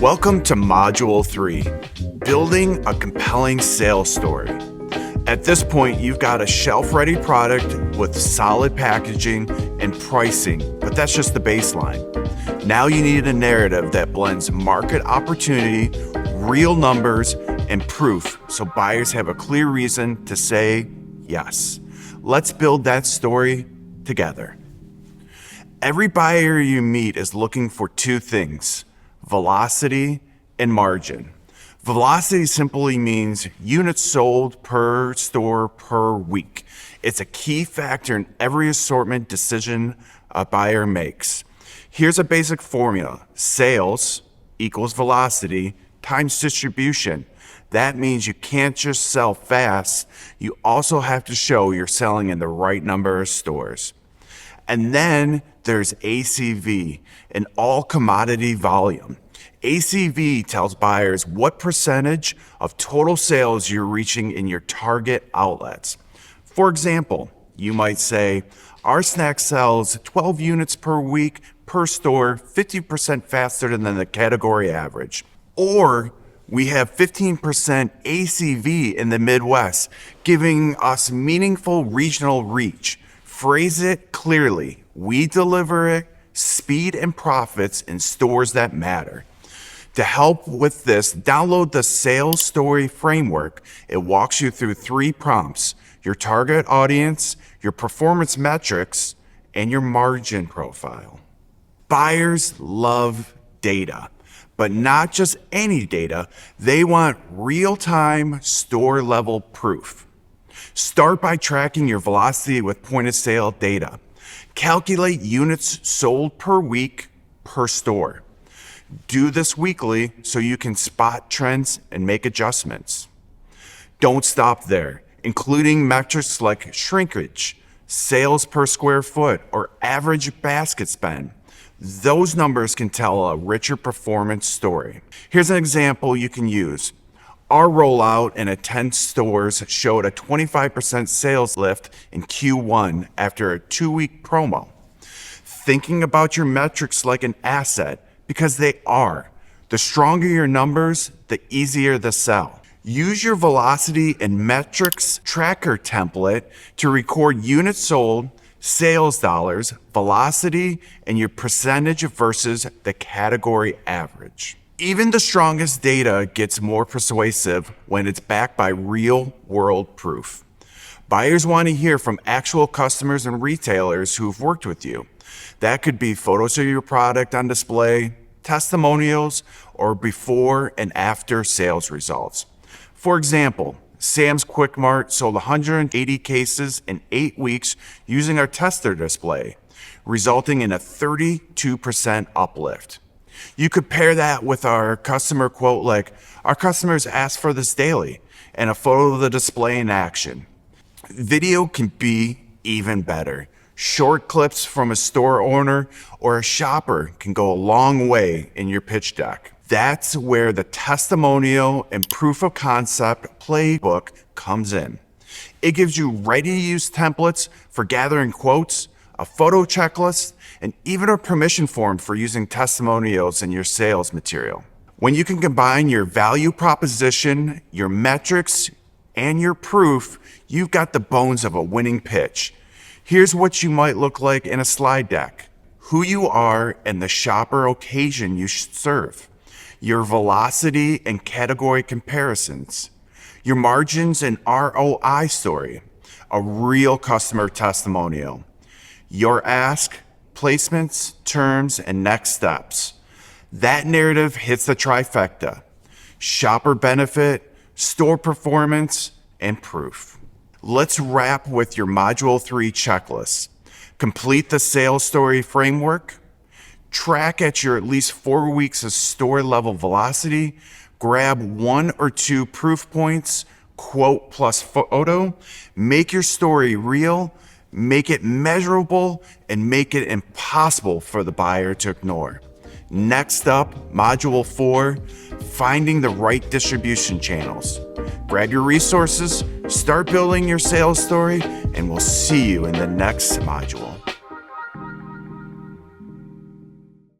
Welcome to Module 3, Building a Compelling Sales Story. At this point, you've got a shelf-ready product with solid packaging and pricing, but that's just the baseline. Now you need a narrative that blends market opportunity, real numbers, and proof so buyers have a clear reason to say yes. Let's build that story together. Every buyer you meet is looking for two things: velocity and margin. Velocity simply means units sold per store per week. It's a key factor in every assortment decision a buyer makes. Here's a basic formula: sales equals velocity times distribution. That means you can't just sell fast, you also have to show you're selling in the right number of stores. And then there's ACV, an all commodity volume. ACV tells buyers what percentage of total sales you're reaching in your target outlets. For example, you might say, our snack sells 12 units per week per store, 50% faster than the category average. Or we have 15% ACV in the Midwest, giving us meaningful regional reach. Phrase it clearly. We deliver it, speed and profits in stores that matter. To help with this, download the Sales Story Framework. It walks you through 3 prompts: your target audience, your performance metrics, and your margin profile. Buyers love data, but not just any data. They want real-time store-level proof. Start by tracking your velocity with point-of-sale data. Calculate units sold per week per store. Do this weekly so you can spot trends and make adjustments. Don't stop there. Including metrics like shrinkage, sales per square foot, or average basket spend. Those numbers can tell a richer performance story. Here's an example you can use. Our rollout in 10 stores showed a 25% sales lift in Q1 after a 2-week promo. Thinking about your metrics like an asset, because they are. The stronger your numbers, the easier the sell. Use your velocity and metrics tracker template to record units sold, sales dollars, velocity, and your percentage versus the category average. Even the strongest data gets more persuasive when it's backed by real-world proof. Buyers want to hear from actual customers and retailers who've worked with you. That could be photos of your product on display, testimonials, or before and after sales results. For example, Sam's Quick Mart sold 180 cases in 8 weeks using our tester display, resulting in a 32% uplift. You could pair that with our customer quote like, our customers ask for this daily, and a photo of the display in action. Video can be even better. Short clips from a store owner or a shopper can go a long way in your pitch deck. That's where the testimonial and proof of concept playbook comes in. It gives you ready-to-use templates for gathering quotes, a photo checklist, and even a permission form for using testimonials in your sales material. When you can combine your value proposition, your metrics, and your proof, you've got the bones of a winning pitch. Here's what you might look like in a slide deck: who you are and the shopper occasion you serve, your velocity and category comparisons, your margins and ROI story, a real customer testimonial, your ask, placements, terms, and next steps. That narrative hits the trifecta: shopper benefit, store performance, and proof. Let's wrap with your Module 3 checklist. Complete the Sales Story Framework. Track at your at least 4 weeks of store level velocity. Grab 1 or 2 proof points, quote plus photo. Make your story real, make it measurable, and make it impossible for the buyer to ignore. Next up, Module 4, finding the right distribution channels. Grab your resources, start building your sales story, and we'll see you in the next module.